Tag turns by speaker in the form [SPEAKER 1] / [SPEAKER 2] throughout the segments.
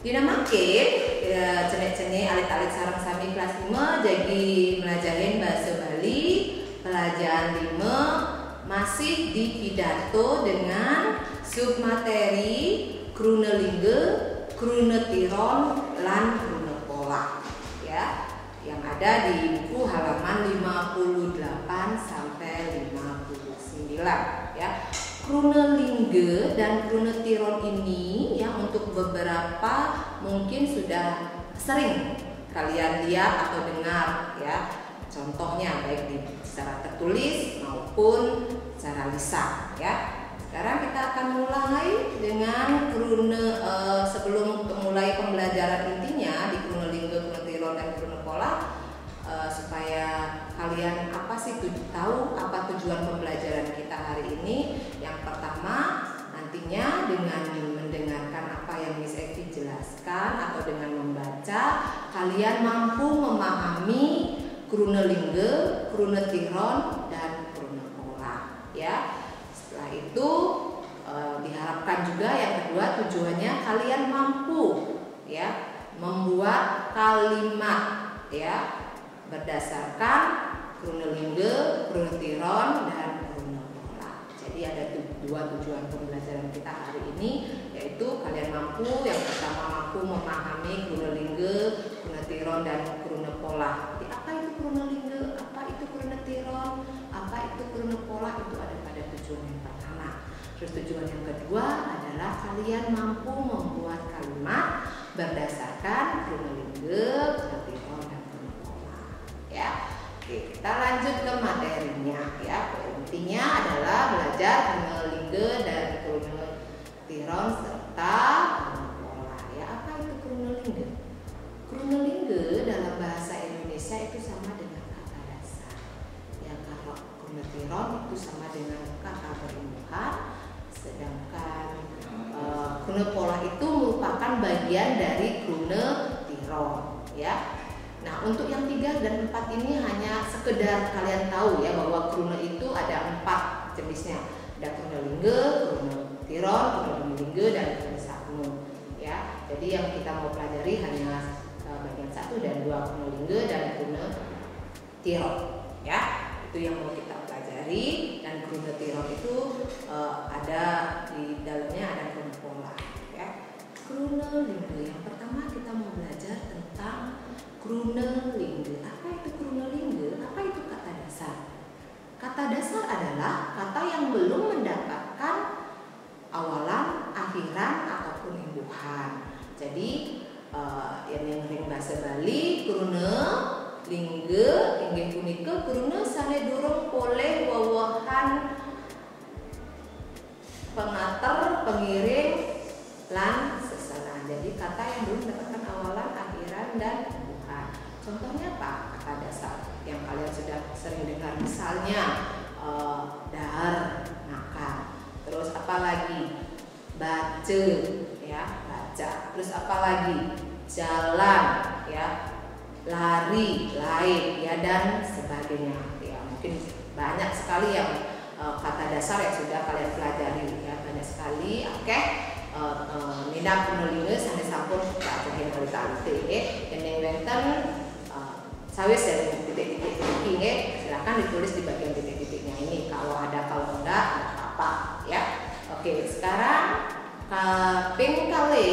[SPEAKER 1] Dinamake cenek-cenek alit-alit sarang sami kelas 5 jadi melajahin bahasa Bali pelajaran 5 masih di pidato dengan submateri krunelingge, krunetiron, lan krunepola ya, yang ada di buku halaman 58 sampai 59 ya. Krunelingge dan krunetiron ini ya untuk beberapa mungkin sudah sering kalian lihat atau dengar ya. Contohnya baik secara tertulis maupun secara lisan ya. Sekarang kita akan mulai dengan sebelum mulai pembelajaran intinya di krunelingge, krunetiron dan krunepola supaya kalian tahu apa tujuan pembelajaran kita hari ini. Yang pertama, nantinya dengan mendengarkan apa yang Miss Evi jelaskan atau dengan membaca, kalian mampu memahami krunelingge, krunetiron dan krunepola ya. Setelah itu diharapkan juga yang kedua tujuannya kalian mampu ya membuat kalimat ya berdasarkan krunelingge, krunetiron dan krunepola. Jadi ada dua tujuan pembelajaran kita hari ini, yaitu kalian mampu yang pertama mampu memahami krunelingge, krunetiron dan krunepola. Apa itu krunelingge? Apa itu krunetiron? Apa itu krunepola? Itu ada pada tujuan yang pertama. Terus tujuan yang kedua adalah kalian mampu membuat kalimat berdasarkan krunelingge, krunetiron dan krunepola. Ya. Oke, kita lanjut ke materinya ya. Intinya adalah belajar krunelingge dan krunetiron serta krunepola. Ya, apa itu krunelingge? Krunelingge dalam bahasa Indonesia itu sama dengan kata dasar. Ya, kalau krunetiron itu sama dengan kata berimbuhan, sedangkan krunepola itu merupakan bagian dari krunetiron ya. Nah, untuk yang 3 dan 4 ini hanya sekedar kalian tahu ya bahwa krune itu ada 4 jenisnya. Ada krunelingge, krunetiron, krunelingge dan krunesaknu ya. Jadi yang kita mau pelajari hanya bagian 1 dan 2 krunelingge dan krunetiron ya. Itu yang mau kita pelajari, dan krunetiron itu ada di dalamnya ada krunepola ya. Krunelingge yang pertama kita mau belajar tentang krunelingge. Apa itu krunelingge? Apa itu kata dasar? Kata dasar adalah kata yang belum mendapatkan awalan, akhiran ataupun imbuhan. Jadi yang ring bahasa Bali krunelingge inggih punika krune sane durung poleh wewehan pengater, pengiring lan sesalan. Jadi kata yang belum mendapatkan awalan, akhiran dan contohnya apa? Kata dasar yang kalian sudah sering dengar, misalnya dahar, makan. Terus apa lagi? Baca, ya, baca. Terus apa lagi? Jalan, ya, lari, lain, ya, dan sebagainya. Ya, mungkin banyak sekali yang kata dasar yang sudah kalian pelajari, ya, banyak sekali. Oke. Minat krunelingge sanes sampun pelajaran kali-kali ini wenten sawis dari titik-titik ini silakan ditulis di bagian titik-titiknya ini. Kalau ada, kalau enggak apa-apa ya. Oke, sekarang ping kali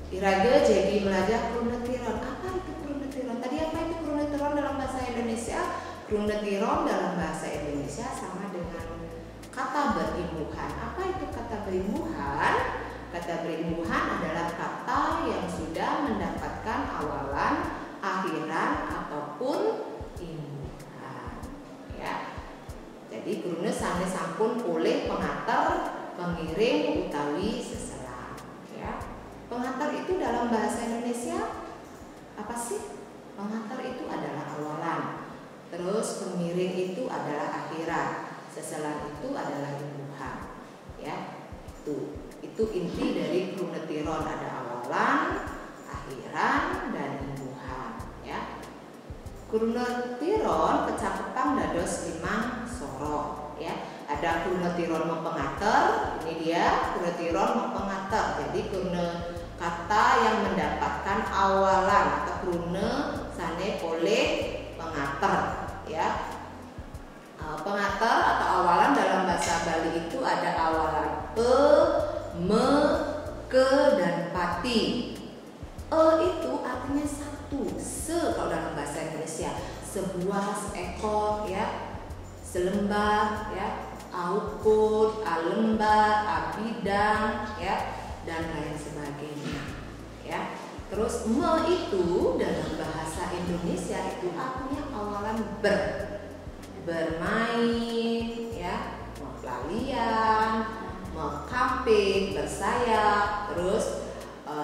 [SPEAKER 1] irage jadi belajar krunetiron. Apa itu krunetiron? Tadi apa itu krunetiron dalam bahasa Indonesia? Krunetiron dalam bahasa Indonesia sama dengan kata berimbuhan. Apa itu kata berimbuhan? Kata berimbuhan adalah kata yang sudah mendapatkan awalan, akhiran ataupun imbuhan. Ya. Jadi krune sane sampun poleh pengater, pengiring utawi seselang. Ya. Pengater itu dalam bahasa Indonesia apa sih? Pengater itu adalah awalan. Terus pengiring itu adalah akhiran. Seselan itu adalah imbuhan, ya. Itu inti dari krunetiron, ada awalan, akhiran, dan imbuhan, ya. Krunetiron kecakepan dados 5 sorok, ya. Ada krunetiron mempengater, ini dia krunetiron mempengater. Jadi kata yang mendapatkan awalan atau krune sane pole pengater ya. Pengater atau awalan dalam bahasa Bali itu ada awalan me, ke, dan pati. Itu artinya satu, kalau dalam bahasa Indonesia, sebuah, seekor ya, selembar ya, aukun, alembar, abidang ya, dan lain sebagainya ya. Terus me itu dalam bahasa Indonesia itu artinya awalan bermain ya, pelalian, camping, bersayap, terus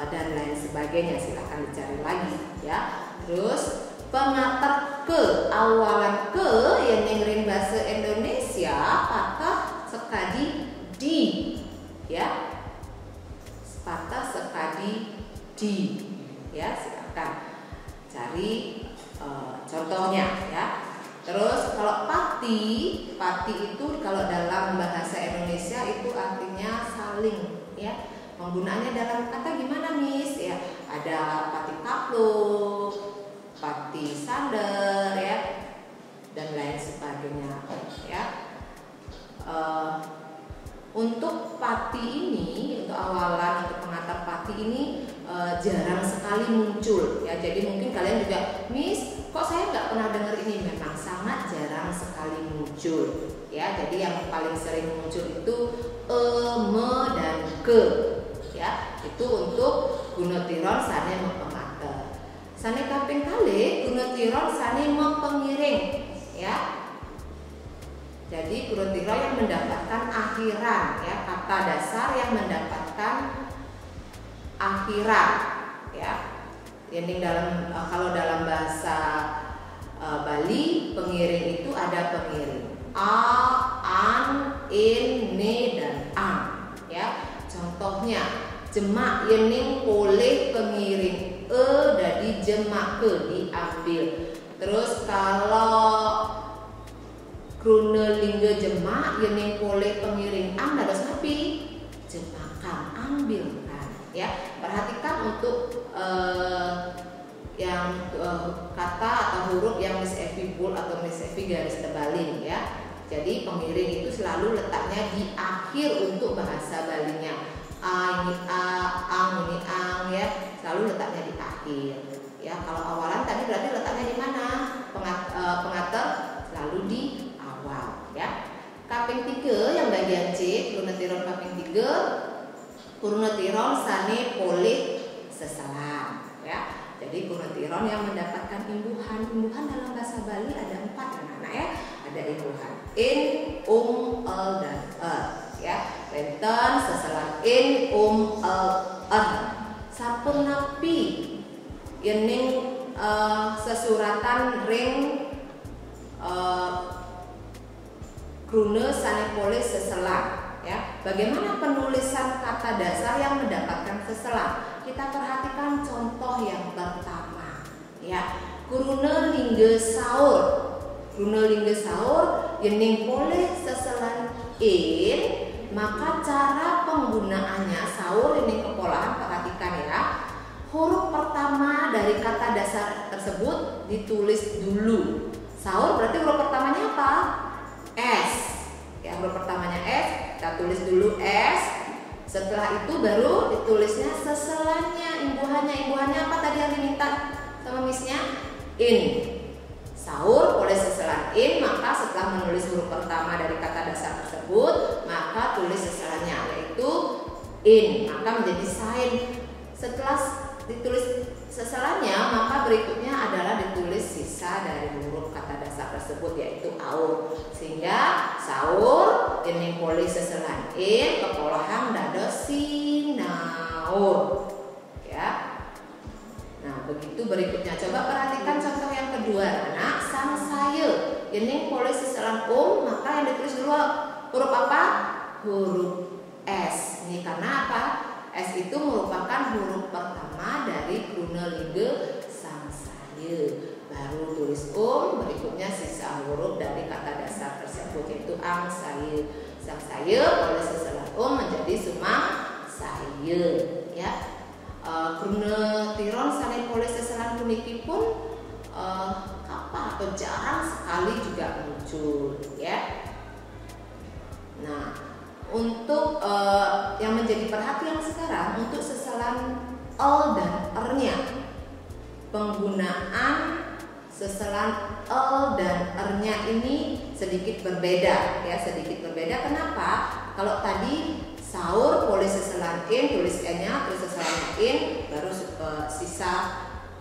[SPEAKER 1] dan lain sebagainya, silahkan dicari lagi ya. Terus pengater ke, awalan ke yang dengerin bahasa Indonesia patah sekali di ya, patah sekali di ya, silahkan cari contohnya ya. Terus kalau pati itu kalau dalam bahasa Indonesia itu artinya saling ya. Penggunaannya dalam kata gimana Miss ya? Ada pati kapluk, pati sander ya, dan lain sebagainya ya. Untuk pati ini, untuk awalan, untuk pengantar pati ini jarang sekali muncul ya. Jadi mungkin kalian juga, Miss, kok saya nggak pernah dengar ini? Memang sangat jarang sekali muncul ya. Jadi yang paling sering muncul itu me, dan ke ya. Itu untuk gunotiron sane pengater. Sane kaping kali gunotiron sane pengiring ya. Jadi gunotiron yang mendapatkan akhiran ya, kata dasar yang mendapatkan akhiran ya. Ini dalam kalau dalam bahasa Bali pengiring itu ada pengiring a, an, in, ne, dan ang ya. Contohnya jemak yening boleh pengiring dari jemak ke diambil. Terus kalau krune lingga jemak yening boleh pengiring ang dados sapi jemakan ambilkan ya. Perhatikan untuk yang kata atau huruf yang Miss Evi bold atau Miss Evi garis tebalin ya. Jadi pengiring itu selalu letaknya di akhir untuk bahasa Balinya. A ini a, ang ini ang ya, selalu letaknya di akhir ya. Kalau awalan tadi berarti letaknya di mana? Pengater selalu di awal ya. Kaping 3 yang bagian C, gunotiron kaping 3, gunotiron sane poleh seselang ya. Jadi gunotiron yang mendapatkan imbuhan dalam bahasa Bali ada 4 anak-anak ya. Ada imbuhan in, el, dan ya. Benten seselang in, el, sampun napi yening sesuratan ring krune sane poleh seselang ya. Bagaimana penulisan kata dasar yang mendapatkan seselang? Kita perhatikan contoh yang pertama ya. Krune lingge saur. Krune lingge saur yening poleh seselang in, maka cara penggunaannya saur ini kepolahan, perhatikan ya. Huruf pertama dari kata dasar tersebut ditulis dulu. Saur berarti huruf pertamanya apa? S. Ya, huruf pertamanya S, kita tulis dulu S. Setelah itu baru ditulisnya seselahnya, imbuhannya apa tadi yang diminta sama Missnya? In. Saur boleh seselan in, maka setelah menulis huruf pertama dari kata dasar tersebut, maka tulis seselahnya yaitu in, maka menjadi sain. Setelah ditulis seselahnya, maka berikutnya adalah ditulis sisa dari huruf kata dasar tersebut yaitu aur. Sehingga saur ini boleh seselan in, kepolahan dados sinaur ya. Nah, begitu berikutnya. Coba perhatikan contoh yang kedua, anak sang saya. Ini boleh seselan maka yang ditulis dulu huruf apa? Huruf S. Ini karena apa? S itu merupakan huruf pertama dari krune lingge sang saya. Baru tulis berikutnya sisa huruf dari kata dasar tersebut yaitu ang saya. Sang saya boleh seselan menjadi sumang saya ya. Krune tiron sane pole seselan puniki pun kapan atau jarang sekali juga muncul ya. Nah, untuk yang menjadi perhatian sekarang untuk seselan el dan er-nya, penggunaan seselan el dan er-nya ini sedikit berbeda ya, sedikit berbeda. Kenapa? Kalau tadi saur pole seselan in, tulis n-nya, terus seselannya in, baru sisa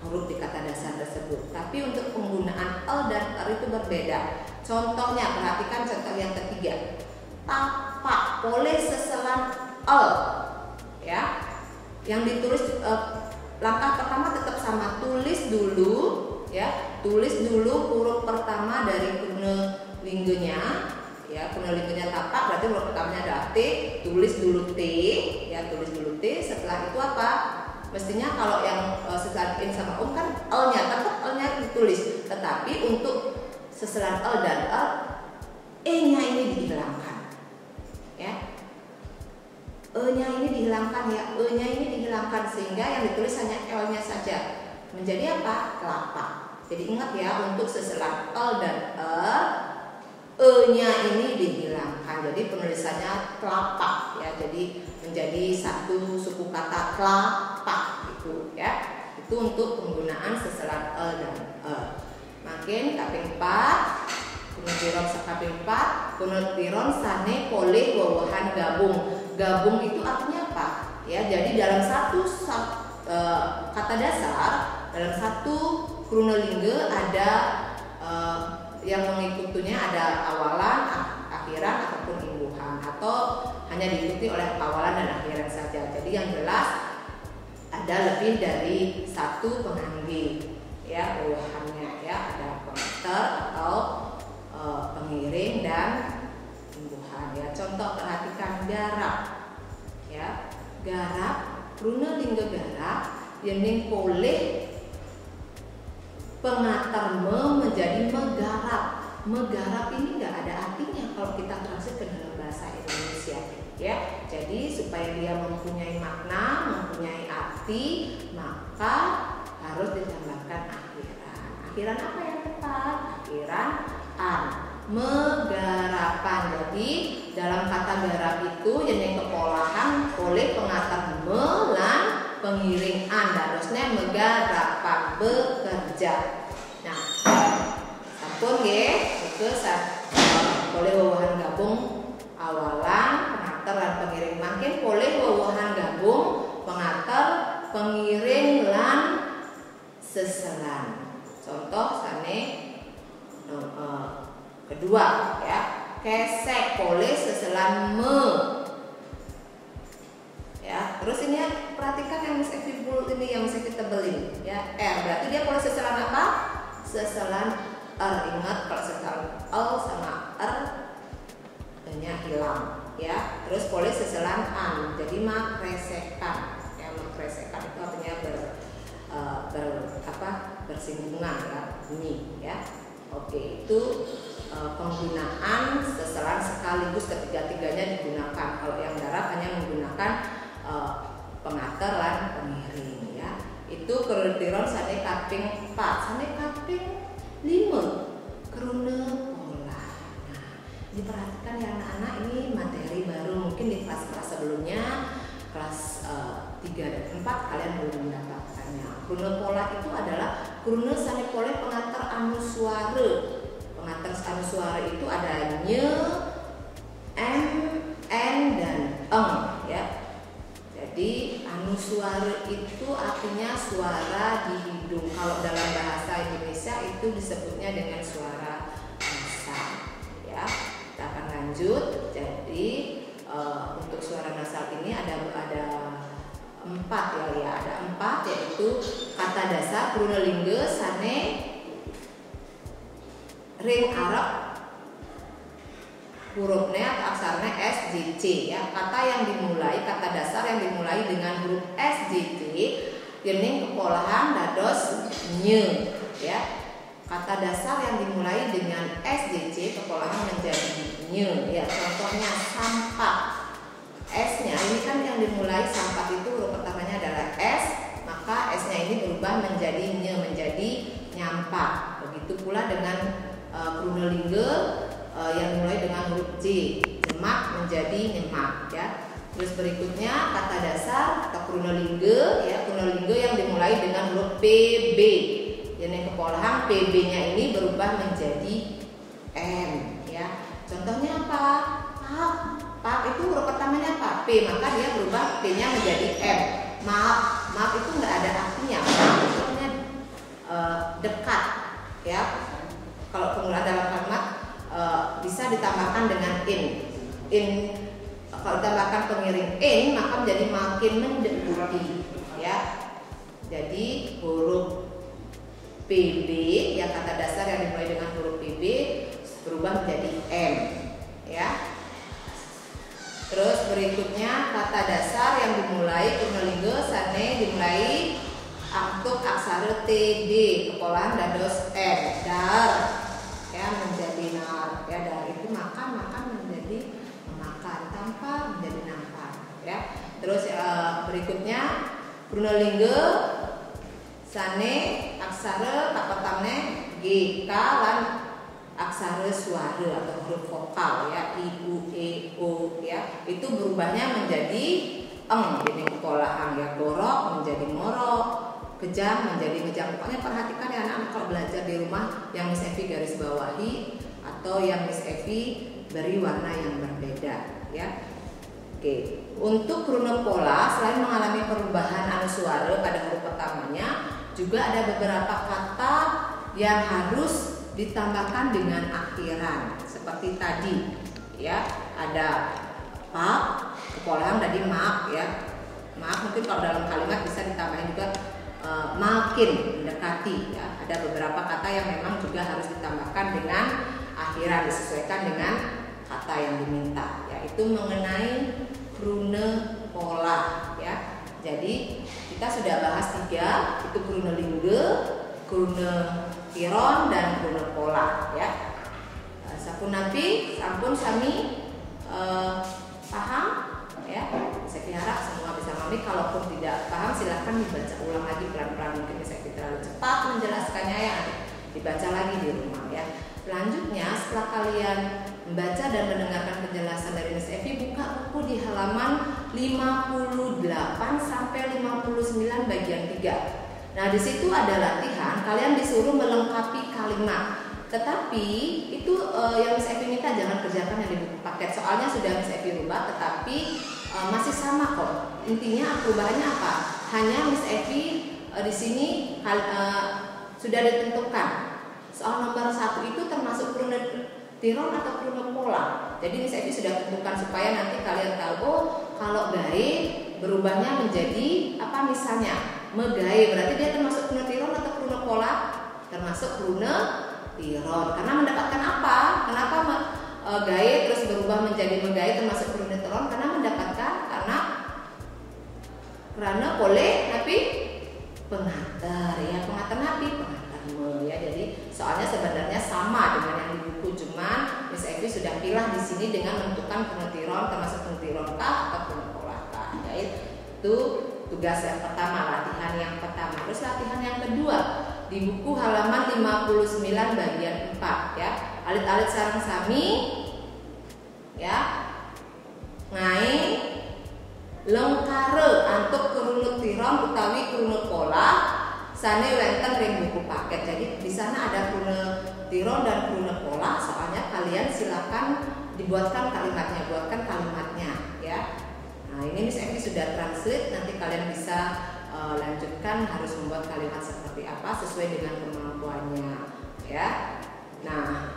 [SPEAKER 1] huruf di kata dasar tersebut. Tapi untuk penggunaan el dan er itu berbeda. Contohnya, perhatikan contoh yang ketiga. Tapak pole seselan el ya. Yang ditulis langkah pertama tetap sama, tulis dulu ya, tulis dulu huruf pertama dari krune linggenya ya. Krune linggenya tapak berarti huruf pertamanya ada T, tulis dulu T ya, tulis dulu T. Setelah itu apa? Mestinya kalau yang seselan in sama kan L-nya, tetap L-nya ditulis. Tetapi untuk seselan L dan R, E-nya ini dihilangkan ya. E-nya ini dihilangkan ya, E-nya ini dihilangkan sehingga yang ditulis hanya L-nya saja. Menjadi apa? Kelapa. Jadi ingat ya, untuk seselan L dan R, E-nya ini dihilangkan. Jadi penulisannya kelapa ya. Jadi menjadi satu suku kata kelapa gitu ya. Itu untuk penggunaan seselan L dan R. Makin kaping 4. Kunutiron sekaping 4, kunutiron sane poleh wawahan gabung. Gabung itu artinya apa? Ya, jadi dalam satu kata dasar, dalam satu krunelingge ada yang mengikutinya ada awalan, akhiran ataupun imbuhan, atau hanya diikuti oleh awalan dan akhiran saja. Jadi yang jelas ada lebih dari satu pengangge ya, wawahannya ya, ada pengantar atau pengiring dan imbuhan ya. Contoh, perhatikan garap ya, garap krunelingge garap yening poleh pengantar menjadi menggarap. Menggarap ini nggak ada artinya kalau kita translate ke dalam bahasa Indonesia ya. Jadi supaya dia mempunyai makna, mempunyai arti, maka harus ditambahkan akhiran. Akhiran apa yang tepat? Akhiran an, megarapan. Jadi dalam kata garap itu yang kepolahan oleh pengantar melan pengiring an, harusnya megarapan, bekerja. Nah, sampun nggih, itu boleh wawahan gabung awalan, pengantar lan pengiring. Makin boleh wawahan gabung pengantar, pengiring lan seselan. Contoh sane kedua ya, kesek poleh seselan me ya. Terus ini ya, perhatikan yang Miss Evi ini yang Miss Evi tebelin ya, R berarti dia poleh seselan apa? Seselan R. Ingat kalau seselan L sama R nya hilang ya. Terus poleh seselan an, jadi makresekan ya. Makresekan itu artinya bersinggungan ya, bunyi ya. Oke, itu penggunaan seselan sekaligus ketiga-tiganya digunakan. Kalau yang darat hanya menggunakan pengantar lan pengiring ya. Itu krunetiron sane kaping 4, sane kaping 5 krune pola. Nah, diperhatikan ya anak-anak, ini materi baru, mungkin di kelas-kelas sebelumnya kelas 3 dan 4 kalian belum mendapatkannya. Krune pola itu adalah krune sane poleh pengantar anu suara. Pengantar anu suara itu ada nye, m, n dan eng ya. Jadi anu suara itu artinya suara di hidung. Kalau dalam bahasa Indonesia itu disebutnya dengan suara nasal ya. Kita akan lanjut. Jadi untuk suara nasal ini ada 4 ya, ada 4, yaitu kata dasar krunelingge sane ring Arab hurufnya atau aksarnya S, J, C ya. Kata dasar yang dimulai dengan huruf S, J, C yening kepolahan dados nye ya. Kata dasar yang dimulai dengan S, J, C kepolahan menjadi nye ya. Contohnya sampah, S-nya ini kan yang dimulai sampah itu huruf pertamanya adalah S, maka S-nya ini berubah menjadi nye, menjadi nyampak. Begitu pula dengan krunelingge yang dimulai dengan huruf J, jemak menjadi nyemak ya. Terus berikutnya kata dasar atau krunelingge ya, krunelingge yang dimulai dengan huruf PB. Yang kepolahan PB-nya ini berubah menjadi M ya. Contohnya apa? Pak itu huruf pertamanya apa? P, maka dia berubah P-nya menjadi M. Maaf itu nggak ada artinya. Maaf itu artinya dekat ya. Kalau penggunaan dalam kalimat bisa ditambahkan dengan in. Kalau ditambahkan pengiring in maka menjadi makin mendekati ya. Jadi huruf PB yang kata dasar yang dimulai dengan huruf PB berubah menjadi M ya. Terus berikutnya kata dasar yang dimulai krunelingge sane dimulai untuk aksara TD, kepolahan dados N, dar ya menjadi nar ya. Dar itu makan menjadi memakan, tampak menjadi nampak ya. Terus berikutnya krunelingge sane aksara kapertamne G, K lan aksara suara atau huruf vokal ya, I, U, E, O ya. Itu berubahnya menjadi eng, ini kepolahan ya. Gorok menjadi ngorok, kejam menjadi ngejam. Pokoknya perhatikan ya anak-anak kalau belajar di rumah yang Miss Evi garis bawahi atau yang Miss Evi beri warna yang berbeda ya. Oke, untuk krunelpola selain mengalami perubahan anusuara pada huruf pertamanya, juga ada beberapa kata yang harus ditambahkan dengan akhiran seperti tadi ya. Ada pak, kepolahan tadi mak ya. Mak mungkin kalau dalam kalimat bisa ditambahin juga makin mendekati ya. Ada beberapa kata yang memang juga harus ditambahkan dengan akhiran, disesuaikan dengan kata yang diminta ya. Itu mengenai krunelpola ya. Jadi kita sudah bahas 3, itu krunelingge, krunetiron dan krunelpola ya. Sampun sami paham ya. Saya harap semua bisa memahami. Kalaupun tidak paham silahkan dibaca ulang lagi pelan-pelan, mungkin saya terlalu cepat menjelaskannya ya, dibaca lagi di rumah ya. Selanjutnya setelah kalian membaca dan mendengarkan penjelasan dari Miss Evi, buka buku di halaman 58 sampai 59 bagian 3. Nah, di situ ada latihan, kalian disuruh melengkapi kalimat. Tetapi itu yang Miss Evi minta jangan kerjakan yang di buku paket. Soalnya sudah Miss Evi rubah, tetapi masih sama kok. Intinya perubahannya apa? Hanya Miss Evi di sini sudah ditentukan. Soal nomor 1 itu termasuk krunetiron atau krunelpola. Jadi Miss Evi sudah tentukan supaya nanti kalian tahu, oh kalau gae berubahnya menjadi apa misalnya megae, berarti dia termasuk krunetiron atau krunelpola? Termasuk krunetiron. Karena mendapatkan apa? Kenapa gae terus berubah menjadi megae termasuk krunetiron? Karena mendapatkan karena boleh tapi pengantar ya, pengantar nabi, pengantar ya. Jadi soalnya sebenarnya sama dengan yang di buku, cuman Miss Evi sudah pilah di sini dengan menentukan krunetiron termasuk krunetiron kah atau krunelpola kah. Itu tugas yang pertama, latihan yang pertama. Terus latihan yang kedua di buku halaman 59 bagian 4 ya. Alit-alit sareng sami ya. Ngai lengkare antuk krunetiron utawi krunelpola sane wenten ring buku paket. Jadi di sana ada krunetiron dan krunelpola. Soalnya kalian silakan dibuatkan kalimatnya, buatkan kalimatnya ya. Nah, ini Miss Evi sudah translate, nanti kalian bisa lanjutkan harus membuat kalimat seperti apa sesuai dengan kemampuannya ya. Nah,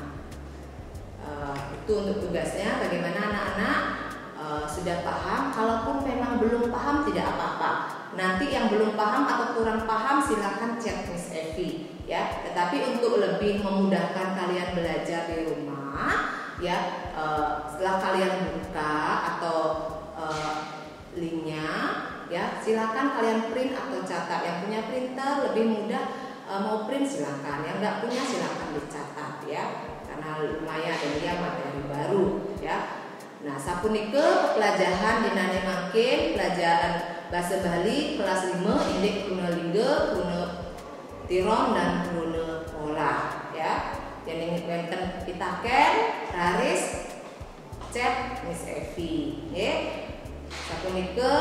[SPEAKER 1] itu untuk tugasnya. Bagaimana anak-anak? Sudah paham? Kalaupun memang belum paham tidak apa-apa. Nanti yang belum paham atau kurang paham silakan chat Miss Evi ya. Tetapi untuk lebih memudahkan kalian belajar di rumah ya, setelah kalian buka atau linknya ya, silakan kalian print atau catat. Yang punya printer lebih mudah mau print silakan, yang nggak punya silakan dicatat ya, karena lumayan dia materi baru ya. Nah, sapunike pelajaran dinane makin pelajaran bahasa Bali kelas 5 indek kruna lingga, kruna tirom dan kruna pola ya. Jadi wonten pitaken raris chat Miss Evi nggih. Sapunika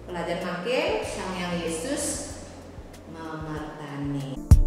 [SPEAKER 1] pelajaran makin Sang Hyang Yesus memertani.